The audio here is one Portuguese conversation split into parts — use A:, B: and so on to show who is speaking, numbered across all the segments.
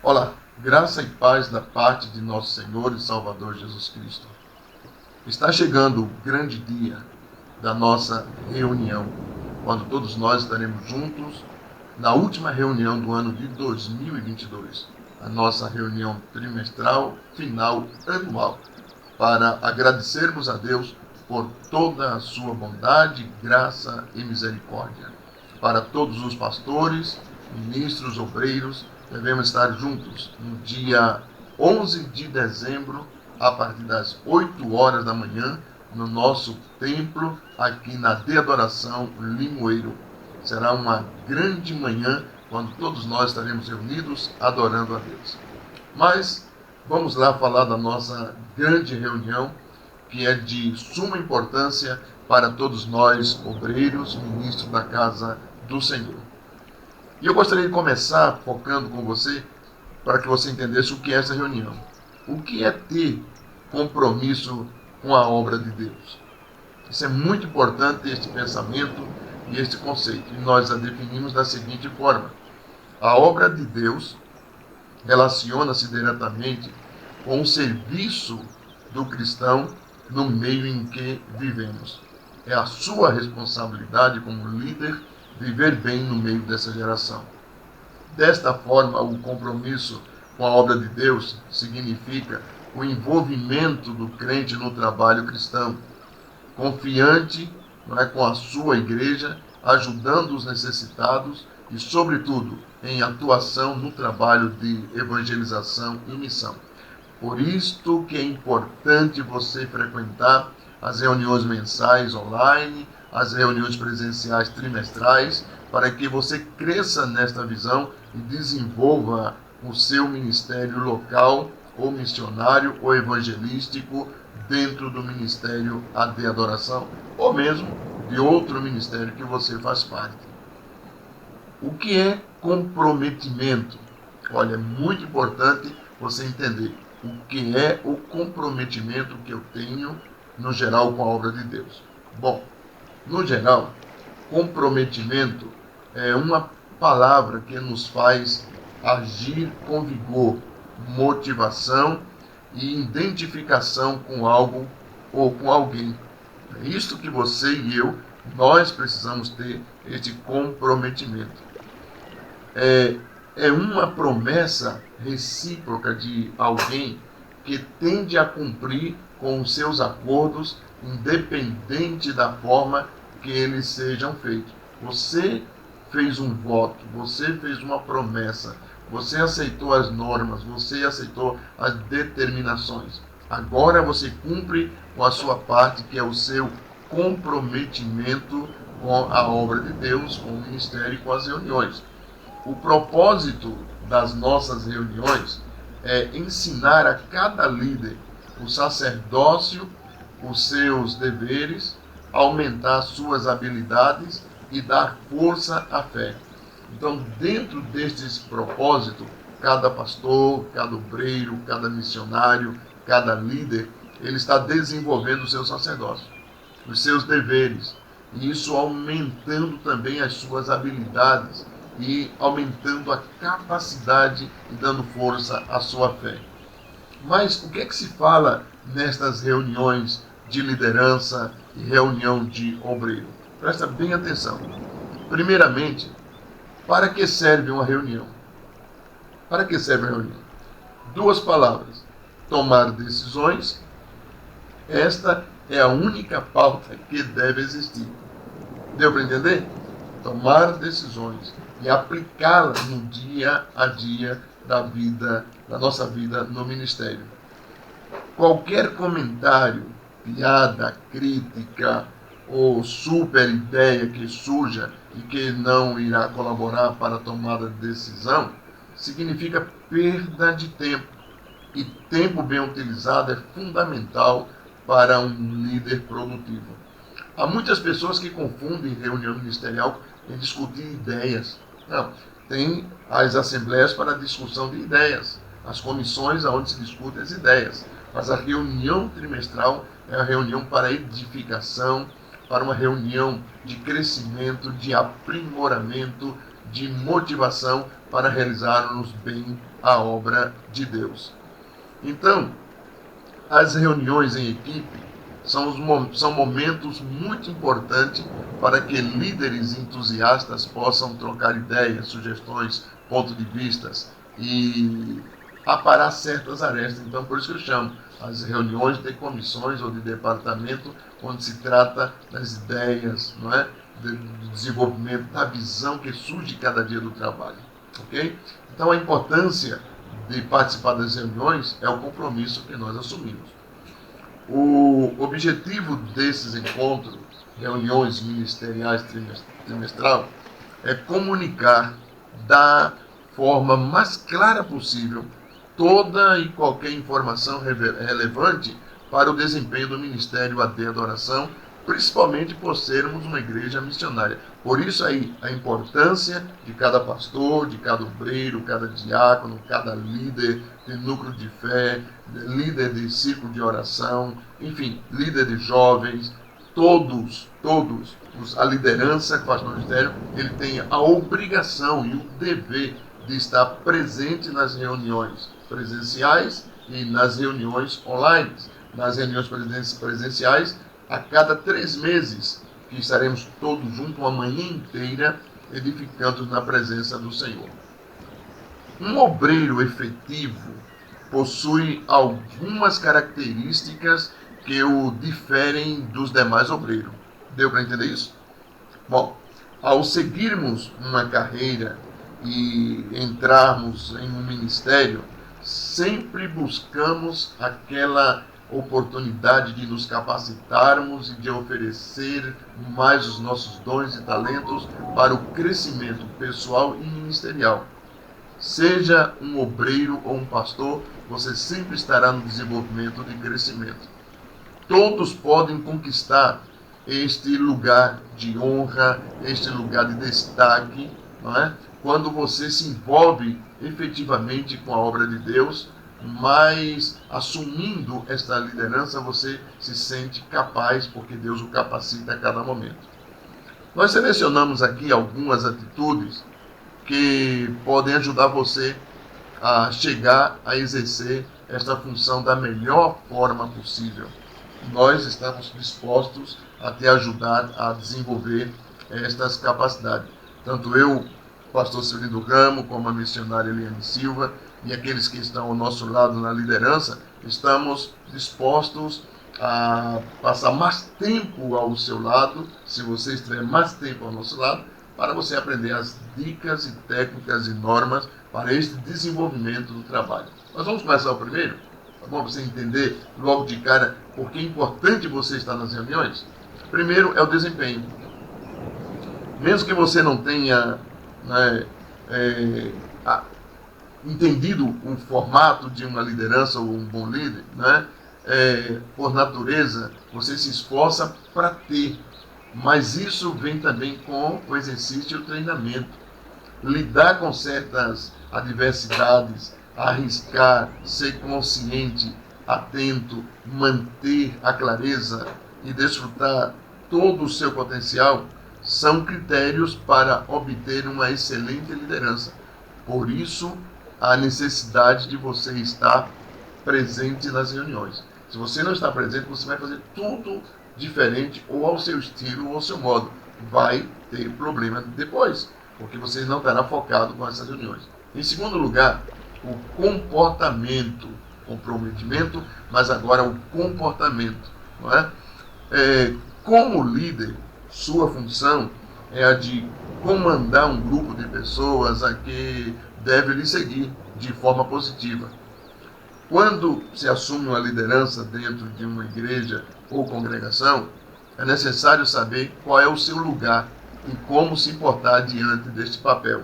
A: Olá, graça e paz da parte de nosso Senhor e Salvador Jesus Cristo. Está chegando o grande dia da nossa reunião, quando todos nós estaremos juntos na última reunião do ano de 2022, a nossa reunião trimestral, final, anual, para agradecermos a Deus por toda a sua bondade, graça e misericórdia. Para todos os pastores, ministros, obreiros, devemos estar juntos no dia 11 de dezembro, a partir das 8 horas da manhã, no nosso templo, aqui na De Adoração Limoeiro. Será uma grande manhã, quando todos nós estaremos reunidos adorando a Deus. Mas vamos lá falar da nossa grande reunião, que é de suma importância para todos nós, obreiros, ministros da casa do Senhor. E eu gostaria de começar focando com você, para que você entendesse o que é essa reunião. O que é ter compromisso com a obra de Deus? Isso é muito importante, este pensamento e este conceito. E nós a definimos da seguinte forma: a obra de Deus relaciona-se diretamente com o serviço do cristão no meio em que vivemos. É a sua responsabilidade como líder viver bem no meio dessa geração. Desta forma, o compromisso com a obra de Deus significa o envolvimento do crente no trabalho cristão, confiante, não é, com a sua igreja, ajudando os necessitados e, sobretudo, em atuação no trabalho de evangelização e missão. Por isto que é importante você frequentar as reuniões mensais online, as reuniões presenciais trimestrais, para que você cresça nesta visão e desenvolva o seu ministério local, ou missionário, ou evangelístico, dentro do ministério de adoração, ou mesmo de outro ministério que você faz parte. O que é comprometimento? Olha, é muito importante você entender o que é o comprometimento que eu tenho, no geral, com a obra de Deus. Bom, no geral, comprometimento é uma palavra que nos faz agir com vigor, motivação e identificação com algo ou com alguém. É isto que você e eu, nós precisamos ter este comprometimento. É uma promessa recíproca de alguém que tende a cumprir com os seus acordos, independente da forma que eles sejam feitos. Você fez um voto, você fez uma promessa, você aceitou as normas, você aceitou as determinações. Agora você cumpre com a sua parte, que é o seu comprometimento com a obra de Deus, com o ministério e com as reuniões. O propósito das nossas reuniões é ensinar a cada líder o sacerdócio, os seus deveres, aumentar suas habilidades e dar força à fé. Então, dentro destes propósitos, cada pastor, cada obreiro, cada missionário, cada líder, ele está desenvolvendo o seu sacerdócio, os seus deveres, e isso aumentando também as suas habilidades e aumentando a capacidade e dando força à sua fé. Mas o que é que se fala nestas reuniões de liderança e reunião de obreiro? Presta bem atenção. Primeiramente, para que serve uma reunião? Para que serve uma reunião? Duas palavras: tomar decisões. Esta é a única pauta que deve existir. Deu para entender? Tomar decisões e aplicá-las no dia a dia da vida, da nossa vida no ministério. Qualquer comentário, piada, crítica ou super ideia que surja e que não irá colaborar para a tomada de decisão, significa perda de tempo. E tempo bem utilizado é fundamental para um líder produtivo. Há muitas pessoas que confundem reunião ministerial em discutir ideias. Não, tem as assembleias para a discussão de ideias, as comissões onde se discutem as ideias. Mas a reunião trimestral é a reunião para edificação, para uma reunião de crescimento, de aprimoramento, de motivação para realizarmos bem a obra de Deus. Então, as reuniões em equipe são momentos muito importantes para que líderes entusiastas possam trocar ideias, sugestões, pontos de vistas e aparar certas arestas. Então, por isso que eu chamo as reuniões de comissões ou de departamento, onde se trata das ideias, não é? Do desenvolvimento, da visão que surge cada dia do trabalho. Ok? Então, a importância de participar das reuniões é o compromisso que nós assumimos. O objetivo desses encontros, reuniões ministeriais trimestral, é comunicar da forma mais clara possível toda e qualquer informação relevante para o desempenho do ministério AD Adoração, principalmente por sermos uma igreja missionária. Por isso aí a importância de cada pastor, de cada obreiro, cada diácono, cada líder de núcleo de fé, líder de círculo de oração, enfim, líder de jovens, todos, a liderança que faz no ministério, ele tem a obrigação e o dever de estar presente nas reuniões presenciais e nas reuniões online. Nas reuniões presenciais, a cada 3 meses, que estaremos todos juntos uma manhã inteira, edificando na presença do Senhor. Um obreiro efetivo possui algumas características que o diferem dos demais obreiros. Deu para entender isso? Bom, ao seguirmos uma carreira e entrarmos em um ministério, sempre buscamos aquela oportunidade de nos capacitarmos e de oferecer mais os nossos dons e talentos para o crescimento pessoal e ministerial. Seja um obreiro ou um pastor, você sempre estará no desenvolvimento de crescimento. Todos podem conquistar este lugar de honra, este lugar de destaque, não é? Quando você se envolve efetivamente com a obra de Deus, mas assumindo esta liderança, você se sente capaz, porque Deus o capacita a cada momento. Nós selecionamos aqui algumas atitudes que podem ajudar você a chegar a exercer esta função da melhor forma possível. Nós estamos dispostos a te ajudar a desenvolver estas capacidades. Tanto eu, pastor Celino Ramo, como a missionária Eliane Silva, e aqueles que estão ao nosso lado na liderança, estamos dispostos a passar mais tempo ao seu lado, se você estiver mais tempo ao nosso lado, para você aprender as dicas e técnicas e normas para este desenvolvimento do trabalho. Nós vamos começar o primeiro, tá bom? Para você entender logo de cara por que é importante você estar nas reuniões. Primeiro é o desempenho. Mesmo que você não tenha entendido o formato de uma liderança ou um bom líder, por natureza, você se esforça para ter. Mas isso vem também com o exercício e o treinamento. Lidar com certas adversidades, arriscar, ser consciente, atento, manter a clareza e desfrutar todo o seu potencial são critérios para obter uma excelente liderança. Por isso, a necessidade de você estar presente nas reuniões. Se você não está presente, você vai fazer tudo diferente, ou ao seu estilo, ou ao seu modo. Vai ter problema depois, porque você não estará focado com essas reuniões. Em segundo lugar, o comportamento, comprometimento, mas agora o comportamento. Não é? Como líder, sua função é a de comandar um grupo de pessoas a que deve lhe seguir de forma positiva. Quando se assume uma liderança dentro de uma igreja ou congregação, é necessário saber qual é o seu lugar e como se portar diante deste papel.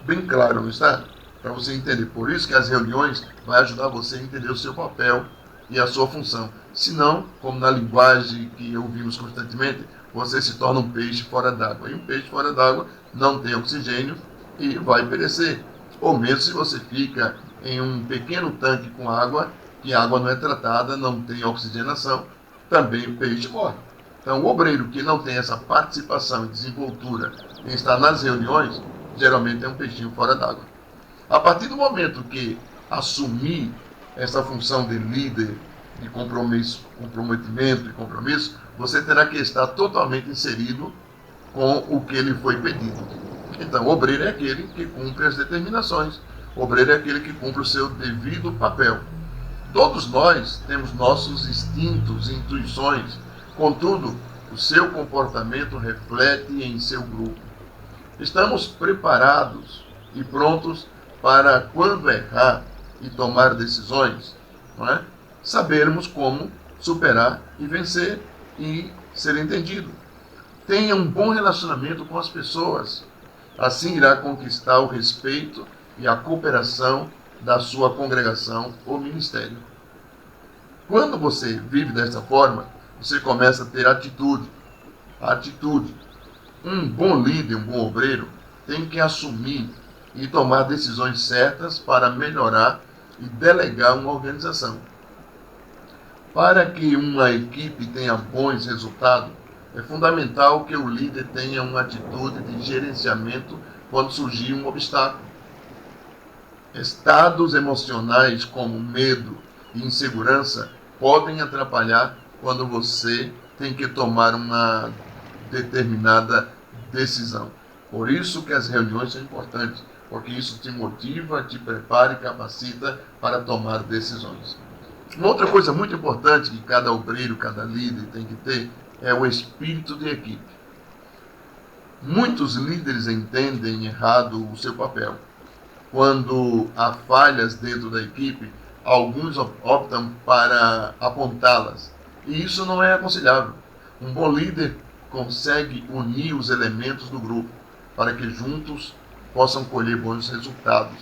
A: Bem claro, não está? Para você entender. Por isso que as reuniões vão ajudar você a entender o seu papel e a sua função. Senão, como na linguagem que ouvimos constantemente, você se torna um peixe fora d'água. E um peixe fora d'água não tem oxigênio e vai perecer. Ou mesmo se você fica em um pequeno tanque com água, que a água não é tratada, não tem oxigenação, também o peixe morre. Então, o obreiro que não tem essa participação e desenvoltura em estar nas reuniões, geralmente é um peixinho fora d'água. A partir do momento que assumir essa função de líder, de compromisso, comprometimento e compromisso, você terá que estar totalmente inserido com o que lhe foi pedido. Então, o obreiro é aquele que cumpre as determinações. O obreiro é aquele que cumpre o seu devido papel. Todos nós temos nossos instintos e intuições, contudo, o seu comportamento reflete em seu grupo. Estamos preparados e prontos para, quando errar e tomar decisões, não é? Sabermos como superar e vencer e ser entendido. Tenha um bom relacionamento com as pessoas. Assim irá conquistar o respeito e a cooperação da sua congregação ou ministério. Quando você vive dessa forma, você começa a ter atitude. Atitude. Um bom líder, um bom obreiro, tem que assumir e tomar decisões certas para melhorar e delegar uma organização. Para que uma equipe tenha bons resultados, é fundamental que o líder tenha uma atitude de gerenciamento quando surgir um obstáculo. Estados emocionais como medo e insegurança podem atrapalhar quando você tem que tomar uma determinada decisão. Por isso que as reuniões são importantes, porque isso te motiva, te prepara e capacita para tomar decisões. Uma outra coisa muito importante que cada obreiro, cada líder tem que ter é o espírito de equipe. Muitos líderes entendem errado o seu papel. Quando há falhas dentro da equipe, alguns optam para apontá-las. E isso não é aconselhável. Um bom líder consegue unir os elementos do grupo para que juntos possam colher bons resultados.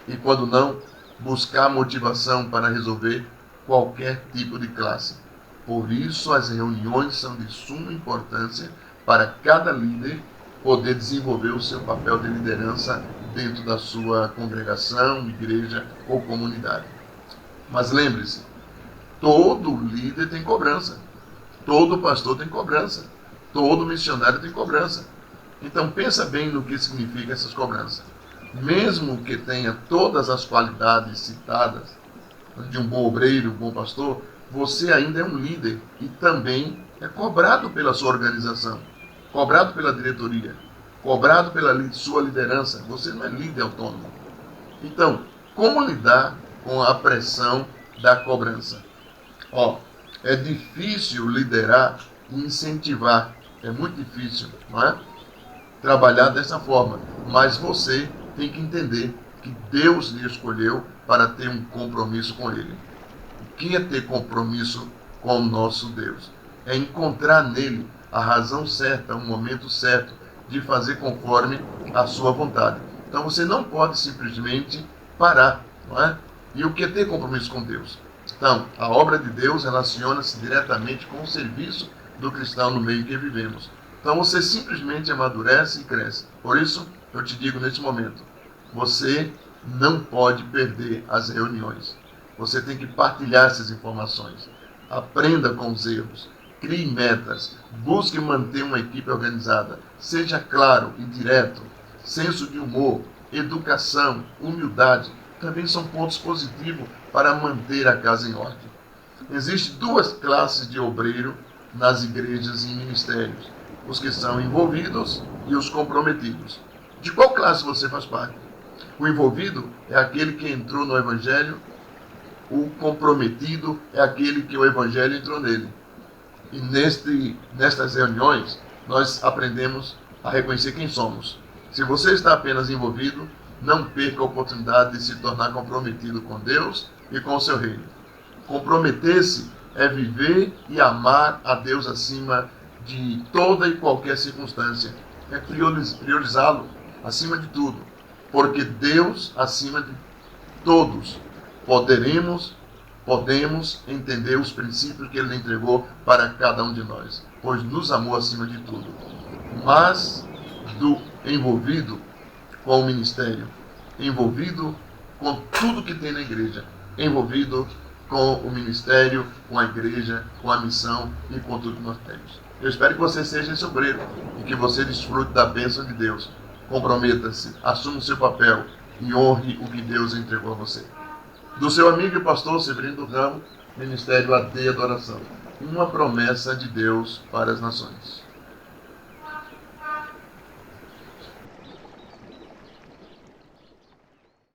A: E quando não, buscar motivação para resolver qualquer tipo de classe. Por isso, as reuniões são de suma importância para cada líder poder desenvolver o seu papel de liderança dentro da sua congregação, igreja ou comunidade. Mas lembre-se, todo líder tem cobrança, todo pastor tem cobrança, todo missionário tem cobrança. Então pensa bem no que significa essas cobranças. Mesmo que tenha todas as qualidades citadas de um bom obreiro, um bom pastor, você ainda é um líder e também é cobrado pela sua organização, cobrado pela diretoria, cobrado pela sua liderança. Você não é líder autônomo. Então, como lidar com a pressão da cobrança? É difícil liderar e incentivar. É muito difícil, não é? Trabalhar dessa forma. Mas você tem que entender que Deus lhe escolheu para ter um compromisso com Ele. O que é ter compromisso com o nosso Deus? É encontrar nele a razão certa, o momento certo de fazer conforme a sua vontade. Então você não pode simplesmente parar, não é? E o que é ter compromisso com Deus? Então, a obra de Deus relaciona-se diretamente com o serviço do cristão no meio que vivemos. Então você simplesmente amadurece e cresce. Por isso, eu te digo neste momento, você não pode perder as reuniões. Você tem que partilhar essas informações. Aprenda com os erros. Crie metas. Busque manter uma equipe organizada. Seja claro e direto. Senso de humor, educação, humildade também são pontos positivos para manter a casa em ordem. Existem duas classes de obreiro nas igrejas e ministérios: os que são envolvidos e os comprometidos. De qual classe você faz parte? O envolvido é aquele que entrou no Evangelho, o comprometido é aquele que o Evangelho entrou nele. E nestas reuniões, nós aprendemos a reconhecer quem somos. Se você está apenas envolvido, não perca a oportunidade de se tornar comprometido com Deus e com o seu reino. Comprometer-se é viver e amar a Deus acima de toda e qualquer circunstância. É priorizá-lo acima de tudo. Porque Deus, acima de todos, podemos entender os princípios que Ele entregou para cada um de nós, pois nos amou acima de tudo. Mas do envolvido com o ministério, envolvido com tudo que tem na igreja, envolvido com o ministério, com a igreja, com a missão e com tudo que nós temos. Eu espero que você seja esse obreiro e que você desfrute da bênção de Deus. Comprometa-se, assuma o seu papel e honre o que Deus entregou a você. Do seu amigo e pastor Severino Ramo, Ministério AD Adoração. Uma promessa de Deus para as nações.